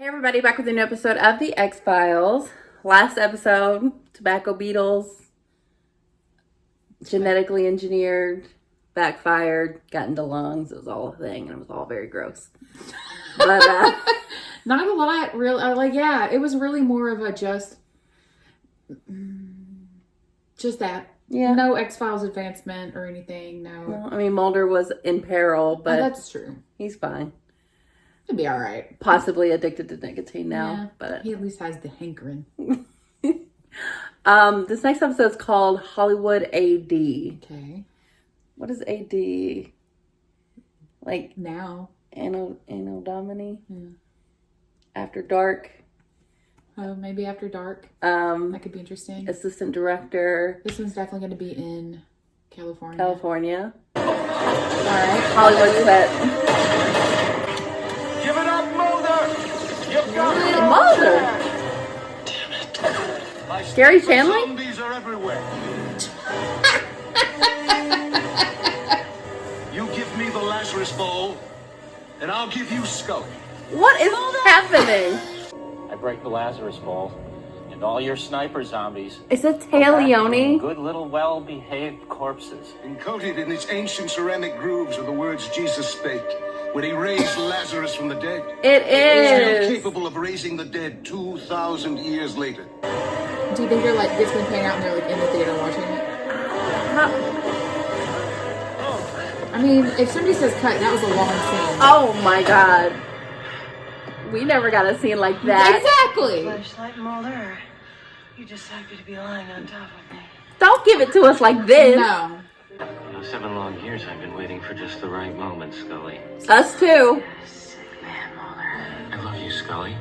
Hey everybody, back with a new episode of The X-Files. Last episode, tobacco beetles, genetically engineered, backfired, got into lungs. It was all a thing, and it was all very gross. But not a lot, real. Yeah, it was really more of a just that. Yeah. No X-Files advancement or anything. No. Well, I mean, Mulder was in peril, but that's true. He's fine. He'll be all right. Possibly addicted to nicotine now, Yeah, but he at least has the hankering. This next episode is called Hollywood A.D. Okay. What is A.D.? Like now? Anno Domini? Yeah. After Dark. Oh, maybe After Dark. That could be interesting. Assistant director. This one's definitely going to be in California. All right. Hollywood set. Give it up, Mulder! You've got it! Mulder! Damn it. Gary Shandling? Zombies are everywhere. You give me the Lazarus Bowl, and I'll give you Scully. What is happening? I break the Lazarus Bowl, and all your sniper zombies. Is it Leone? Good little well-behaved corpses. Encoded in its ancient ceramic grooves are the words Jesus spake when he raised Lazarus from the dead. It Still is. capable of raising the dead 2,000 years later. Do you think it's been playing out and they're in the theater watching it? I mean, if somebody says cut, that was a long scene. Oh my god. We never got a scene like that. Exactly. Flashlight Mulder, you just happy to be lying on top of me. Don't give it to us like this. No. 7 long years I've been waiting for just the right moment, Scully. Us too. Sick man, Mulder. I love you, Scully.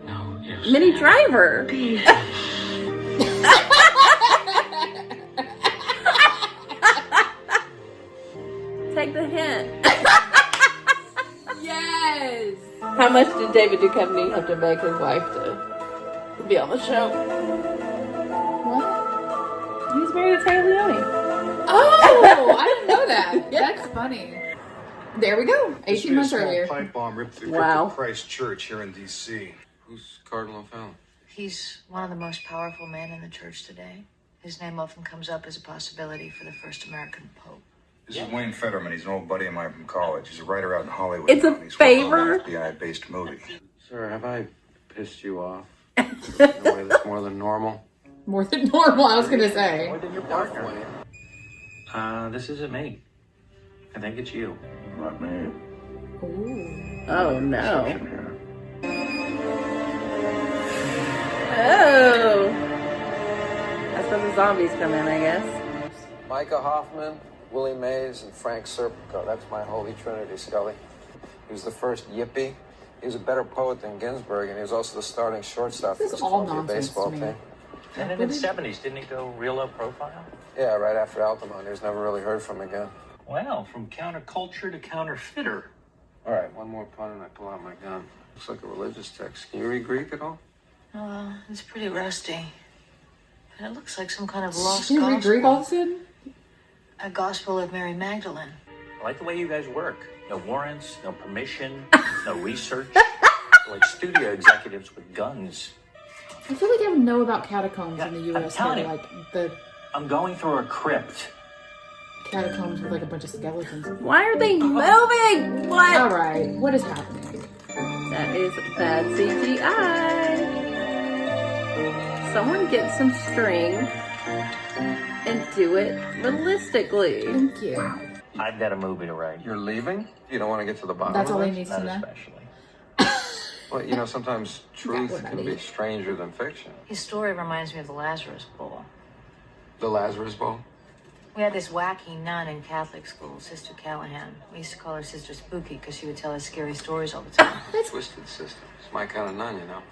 No ifs. Minnie Driver. Take the hint. Yes. How much did David Duchovny have to beg his wife to be on the show? What? He was married to Leone. Oh, I didn't know that. That's funny. There we go. 18 months earlier. Pipe bomb ripped through Wow. Christ Church here in D.C. Who's Cardinal O'Fallon? He's one of the most powerful men in the church today. His name often comes up as a possibility for the first American pope. This is Wayne Fetterman. He's an old buddy of mine from college. He's a writer out in Hollywood. It's a He's working on favor? an FBI-based movie. Sir, have I pissed you off in a way that's more than normal? More than normal, I was going to say. More than your partner. This isn't me. I think it's you. Not me. Ooh. Oh no. Exception here. Oh. That's when the zombies come in, I guess. Micah Hoffman, Willie Mays, and Frank Serpico. That's my holy trinity, Scully. He was the first Yippie. He was a better poet than Ginsberg, and he was also the starting shortstop for This the is all Philadelphia nonsense baseball to me. team. And in the 70s, didn't he go real low profile? Yeah, right after Altamont. He was never really heard from again. Well, from counterculture to counterfeiter. All right, one more pun and I pull out my gun. Looks like a religious text. Can you read Greek at all? Oh, well, it's pretty rusty. But it looks like some kind of lost Did you read Greek all of a gospel. sudden? A gospel of Mary Magdalene. I like the way you guys work. No warrants, no permission, no research. Like studio executives with guns. I feel like I know about catacombs in the Yeah, I'm U.S. telling They're you. like the I'm going through a crypt. catacombs with like a bunch of skeletons. Why are they moving? What? All right, what is happening? That is bad CGI. Someone get some string and do it realistically. Thank you. I've got a movie to write. You're leaving? You don't want to get to the bottom That's of all he this? needs Not to know. especially. Well, you know, sometimes truth what I can be need. stranger than fiction. His story reminds me of the Lazarus Bowl. The Lazarus Bowl? We had this wacky nun in Catholic school, Sister Callahan. We used to call her Sister Spooky because she would tell us scary stories all the time. Twisted system. It's my kind of nun, you know.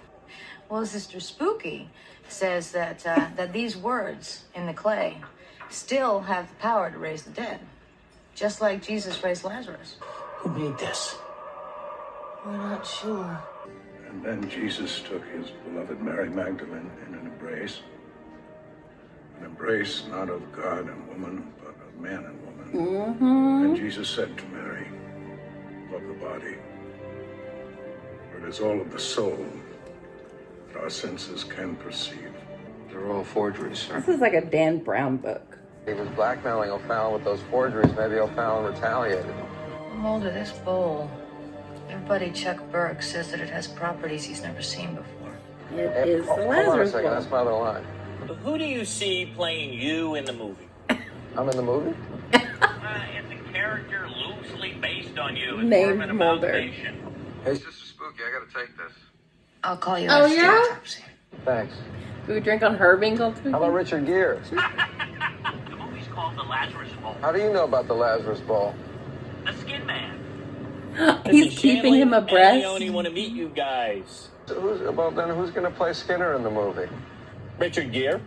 Well, Sister Spooky says that that these words in the clay still have the power to raise the dead, just like Jesus raised Lazarus. Who made this? We're not sure. And then Jesus took his beloved Mary Magdalene in an embrace. An embrace not of God and woman, but of man and woman. And Jesus said to Mary, love the body, It is all of the soul that our senses can perceive. They're all forgeries, sir. This is like a Dan Brown book. He was blackmailing O'Fallon with those forgeries. Maybe O'Fallon retaliated. Mulder, this bowl. Your buddy Chuck Burke says that it has properties he's never seen before. It is the Hold on a Lazarus second, Bowl. that's my other line. Who do you see playing you in the movie? I'm in the movie? It's a character loosely based on you. It's Named more of an Mulder. amalgamation. Hey, Sister Spooky, I gotta take this. I'll call you Oh, after the yeah? autopsy. Thanks. Do we drink on her being called spooky? How about Richard Gere? The movie's called The Lazarus Bowl. How do you know about the Lazarus Bowl? The Skin Man. He's keeping him abreast. I only want to meet you guys. Well, then who's going to play Skinner in the movie? Richard Gere.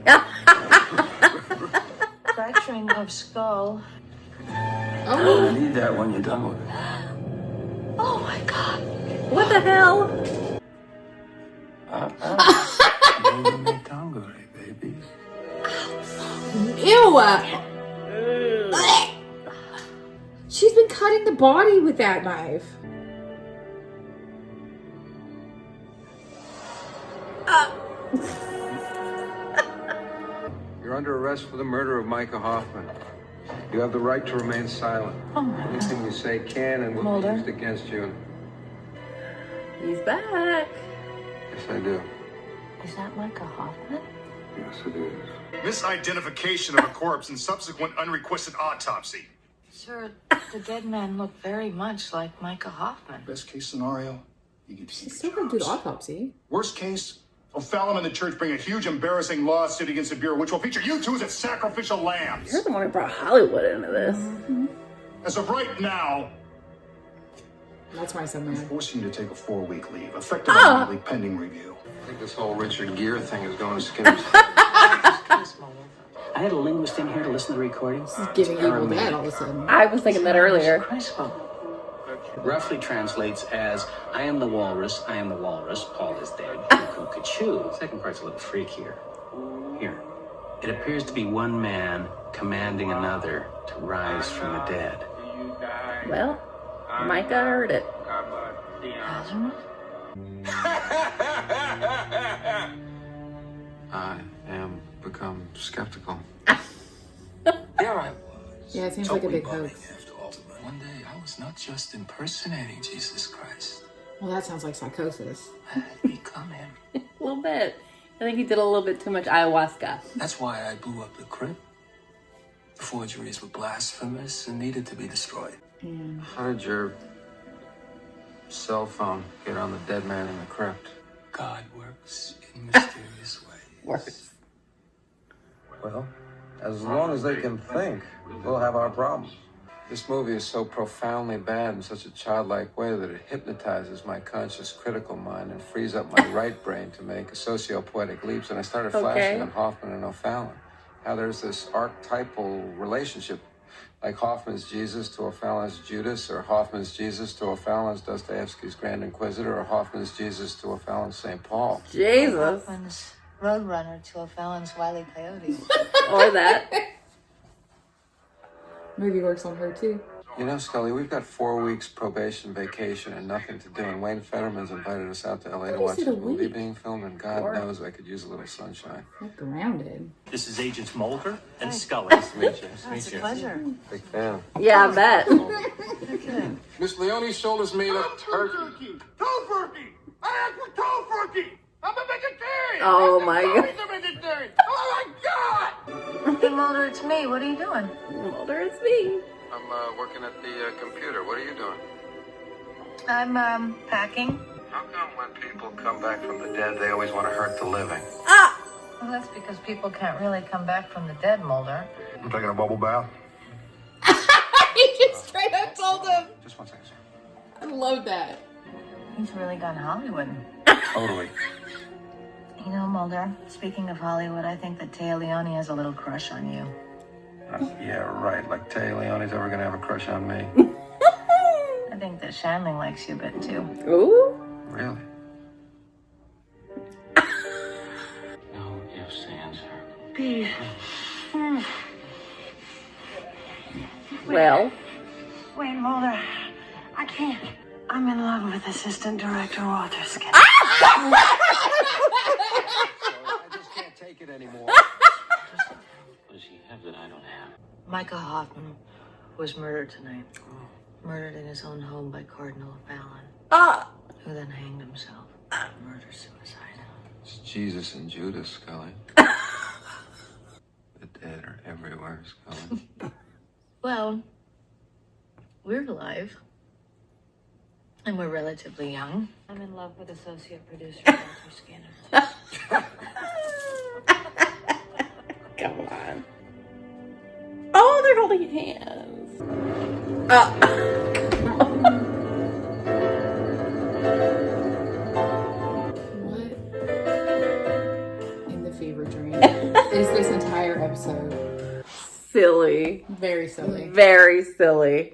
Fracturing of skull. Oh, Need that when you're done with it. Oh my God. What the hell? Baby. ew. She's been cutting the body with that knife. You're under arrest for the murder of Micah Hoffman. You have the right to remain silent. Oh my God. Anything you say can and will Mulder? be used against you. He's back. Yes, I do. Is that Micah Hoffman? Yes, it is. Misidentification of a corpse and subsequent unrequested autopsy. Sir, the dead man looked very much like Micah Hoffman. Best case scenario, you get to She's still gonna do the autopsy. Worst case, O'Fallon and the church bring a huge, embarrassing lawsuit against the Bureau, which will feature you two as its sacrificial lambs. You're the one who brought Hollywood into this. As of right now, That's why I said that. forcing you to take a 4-week leave, effective immediately pending review. I think this whole Richard Gere thing is going to Skinner's. I had a linguist in here to listen to the recordings. She's giving Evil Dead all of a sudden. I was thinking that earlier. Crispo. Roughly translates as, I am the walrus, Paul is dead, cuckoo, ka-choo. Second part's a little freakier. Here. It appears to be one man commanding another to rise from the dead. Well, Micah heard it. Lazarus? I am become skeptical. There I was. Yeah, it seems like a big hoax. One day I was not just impersonating Jesus Christ. Well, that sounds like psychosis. I had become him. A little bit. I think he did a little bit too much ayahuasca. That's why I blew up the crypt. The forgeries were blasphemous and needed to be destroyed. How did your cell phone get on the dead man in the crypt? God works in mysterious ways. Worse. Well, as long as they can think, we'll have our problems. This movie is so profoundly bad in such a childlike way that it hypnotizes my conscious critical mind and frees up my right brain to make socio-poetic leaps. And I started flashing on Hoffman and O'Fallon. How there's this archetypal relationship, like Hoffman's Jesus to O'Fallon's Judas, or Hoffman's Jesus to O'Fallon's Dostoevsky's Grand Inquisitor, or Hoffman's Jesus to O'Fallon's St. Paul. Jesus. Hoffman's Roadrunner to O'Fallon's Wile E. Coyote. Or that. Movie works on her too. You know, Scully, we've got 4 weeks probation, vacation, and nothing to do. And Wayne Fetterman's invited us out to LA to watch said his a movie week. being filmed, and God knows I could use a little sunshine. Like grounded. This is Agents Mulder and Hi. Scully. Nice to meet you. It's a pleasure. Big fan. Yeah, I bet. Miss Leone's shoulder's made of turkey. Tofurkey! I asked for Tofurkey! I'm a vegetarian! Oh my God. He's a vegetarian! Oh my God! Hey, Mulder, it's me. What are you doing? Mulder, it's me. I'm working at the computer. What are you doing? I'm, packing. How come when people come back from the dead, they always want to hurt the living? Well, that's because people can't really come back from the dead, Mulder. I'm taking a bubble bath. He just straight up told him. Just 1 second, sir. I love that. He's really gone Hollywood. Totally. You know, Mulder, speaking of Hollywood, I think that Taya Leone has a little crush on you. Yeah, right. Like Tay Leone's ever going to have a crush on me. I think that Shandling likes you a bit, too. Ooh. Really? No ifs, ands, or Well, Wait, Mulder, I I'm in love with Assistant Director Walter Skinner. I just can't take it anymore. What does he have that I don't have? Micah Hoffman was murdered tonight. Murdered in his own home by Cardinal Fallon, who then hanged himself. Murder-suicide. It's Jesus and Judas, Scully. The dead are everywhere, Scully. Well, we're alive. And we're relatively young. I'm in love with associate producer Walter Skinner. Come on. Oh, they're holding hands. What in the fever dream is this entire episode? Silly. Very silly. Very silly.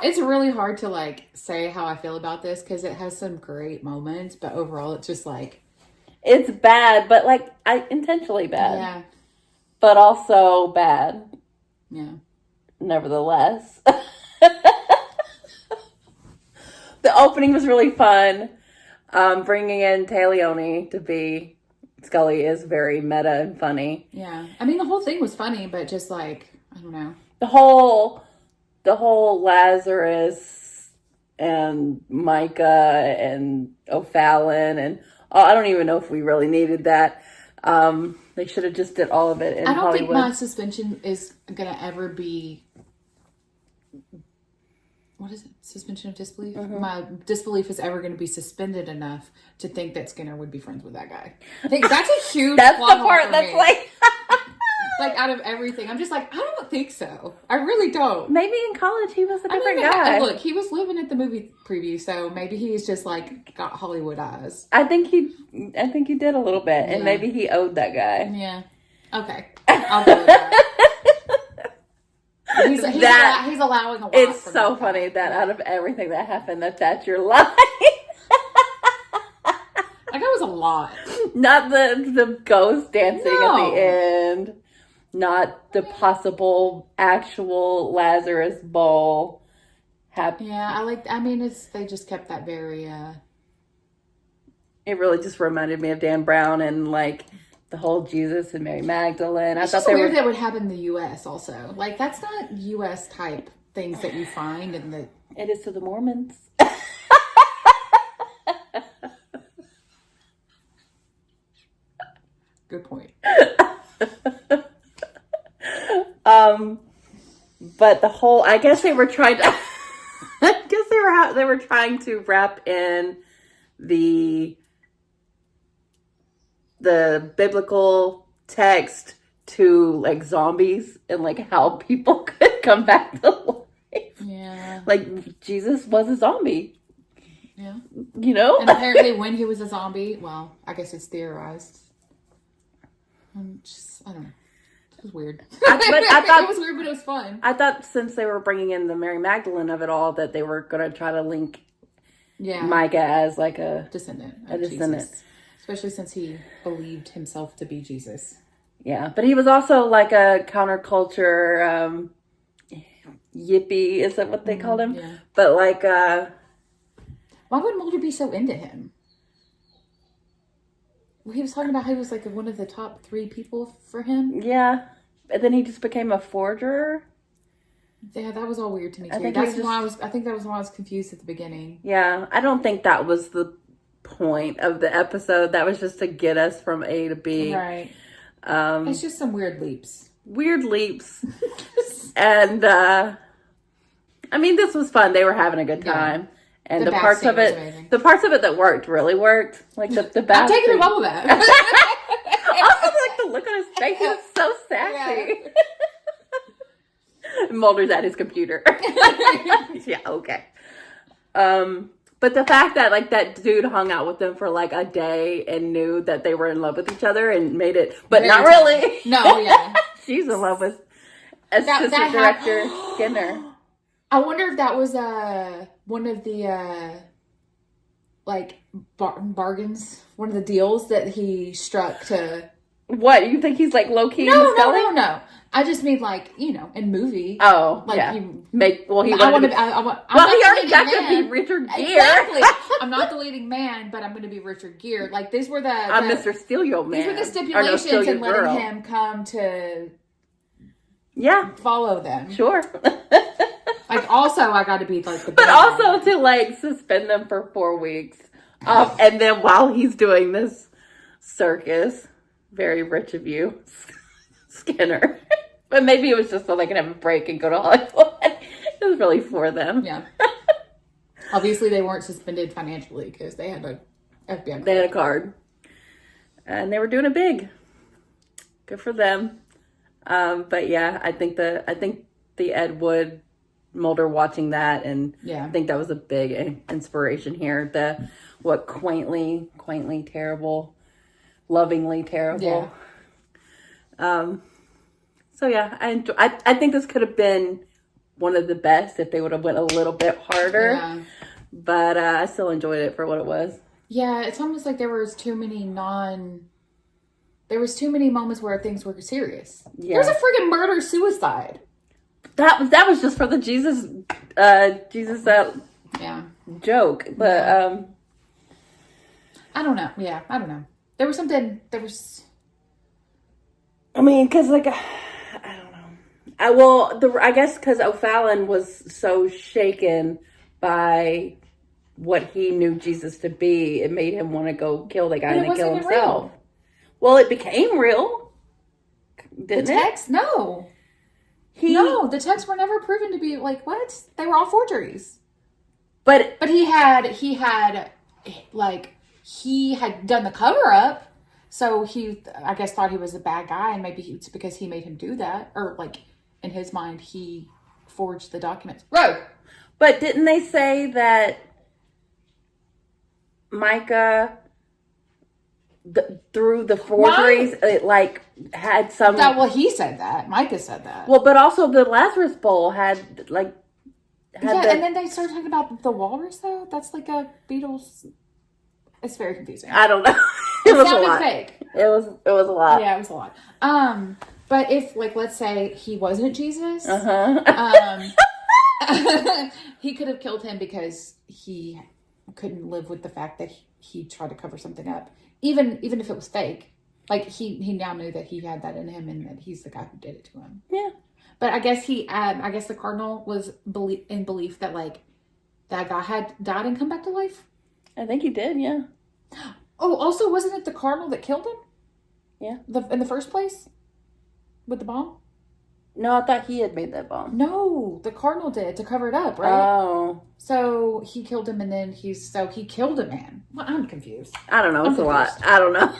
It's really hard to like say how I feel about this because it has some great moments, but overall it's just like, it's bad, but like intentionally bad. yeah, But also bad, yeah. nevertheless. The opening was really fun. Bringing in Leone to be Scully is very meta and funny. Yeah. I mean, the whole thing was funny, but just like, I don't know. The whole Lazarus and Micah and O'Fallon and I don't even know if we really needed that. They should have just did all of it in I don't Hollywood. think my suspension is going to ever be... What is it? Suspension of disbelief? Mm-hmm. My disbelief is ever going to be suspended enough to think that Skinner would be friends with that guy. I think that's a huge That's the plot hole part for that's me. like... Like, out of everything, I'm just like, I don't think so. I really don't. Maybe in college he was a different I mean, guy. look, he was living at the movie preview, so maybe he's just like got Hollywood eyes. I think he did a little bit, and Yeah. maybe he owed that guy. Yeah. Okay. I'll go with that. He's allowing a lot. It's from so that guy. funny that out of everything that happened, that's your line. Like, that was a lot. Not the ghost dancing No. at the end. Not the possible actual Lazarus Bowl. Yeah, they just kept that very, It really just reminded me of Dan Brown and like the whole Jesus and Mary Magdalene. It's just weird that would happen in the U.S. also. Like, that's not U.S. type things that you find in the... It is to the Mormons. Good point. But the whole, I guess they were trying to, they were trying to wrap in the biblical text to like zombies and like how people could come back to life. Yeah. Like Jesus was a zombie, Yeah. you know? And apparently when he was a zombie, well, I guess it's theorized. I don't know. It was weird. I thought it was weird, but it was fun. I thought since they were bringing in the Mary Magdalene of it all, that they were going to try to link Micah as like a descendant. A descendant. Jesus. Especially since he believed himself to be Jesus. Yeah, but he was also like a counterculture yippie, is that what they called him? Yeah. But like... Why would Mulder be so into him? Well, he was talking about how he was like one of the top 3 people for him. Yeah, and then he just became a forger. Yeah, that was all weird to me too. I think I think that was why I was confused at the beginning. Yeah, I don't think that was the point of the episode. That was just to get us from A to B. Right. It's just some weird leaps. And I mean, this was fun. They were having a good time. Yeah. And The the parts bath of scene was it, amazing. the parts of it that really worked. Like the bath I'm taking scene. a bubble bath. Also, like the look on his face, he was so sassy. Mulder's at his computer. Yeah, okay. But the fact that like that dude hung out with them for like a day and knew that they were in love with each other and made it, but Very not tough. really. No, yeah. She's in love with assistant director Skinner. I wonder if that was one of the bargains, one of the deals that he struck to What, you think he's like low-key No. I just mean like, in movie. Oh, like yeah. he wanted already he already got to be Richard Gere. Exactly. I'm not the leading man, but I'm going to be Richard Gere. Like, these were I'm Mr. Steal Your Man. These were the stipulations in letting girl. him come to follow them. Sure. Like, also, I got to be like the But also to like suspend them for 4 weeks. And then while he's doing this circus, very rich of you, Skinner. But maybe it was just so they can have a break and go to Hollywood. It was really for them. Yeah. Obviously, they weren't suspended financially because they had a FBI card. They had a card. And they were doing it big. Good for them. But yeah, I think the Ed Wood Mulder watching that, and I think that was a big inspiration here. The quaintly terrible, lovingly terrible. Yeah. So yeah, I think this could have been one of the best if they would have went a little bit harder. Yeah. But I still enjoyed it for what it was. Yeah, it's almost like there was too many moments where things were serious. Yeah. There's a freaking murder suicide. That was just for the Jesus joke. But I don't know. Yeah, I don't know. There was I mean, because like I don't know. I guess because O'Fallon was so shaken by what he knew Jesus to be, it made him want to go kill the guy and then kill himself. Real. Well, it became real, didn't it? The text? No. No, the texts were never proven to be like what? They were all forgeries. But he had done the cover up, so he I guess thought he was a bad guy, and maybe it's because he made him do that, or like in his mind he forged the documents. Right. But didn't they say that Micah through the forgeries it like had some he said that. Micah said that. Well, but also the Lazarus Bowl had like and then they started talking about the walrus though. That's like a Beatles. It's very confusing. I don't know. It was sounded fake. It was a lot. Yeah, it was a lot. But if like let's say he wasn't Jesus, he could have killed him because he couldn't live with the fact that he tried to cover something up, even if it was fake. Like he now knew that he had that in him and that he's the guy who did it to him. Yeah. But I guess the cardinal was in belief that like that guy had died and come back to life. I think he did. Yeah. Oh, also, wasn't it the cardinal that killed him? Yeah. In the first place, with the bomb. No, I thought he had made that bomb. No, the cardinal did to cover it up, right? Oh. So he killed him, and then he killed a man. Well, I'm confused. I don't know. It's a lot. I don't know.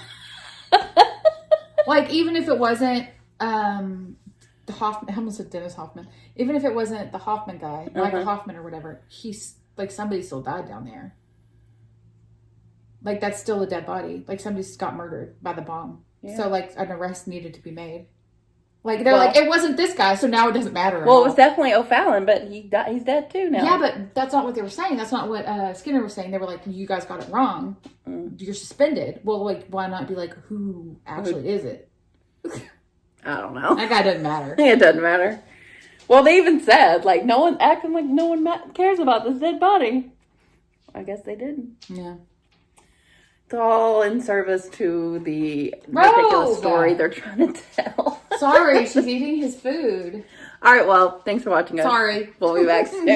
Like, even if it wasn't the Hoffman, I almost said Dennis Hoffman. Even if it wasn't the Hoffman guy, Michael Hoffman or whatever, he's like somebody still died down there. Like that's still a dead body. Like somebody got murdered by the bomb. Yeah. So like an arrest needed to be made. Like they're like, it wasn't this guy, so now it doesn't matter. Well, it was definitely O'Fallon, but he's dead too now. Yeah, but that's not what they were saying. That's not what Skinner was saying. They were like, you guys got it wrong. You're suspended. Well, like, why not be like, who actually is it? I don't know. That guy doesn't matter. It doesn't matter. Well, they even said, like, no one cares about this dead body. I guess they didn't. Yeah. It's all in service to the ridiculous story they're trying to tell. Sorry, she's eating his food. All right, well, thanks for watching us. Sorry. We'll be back soon.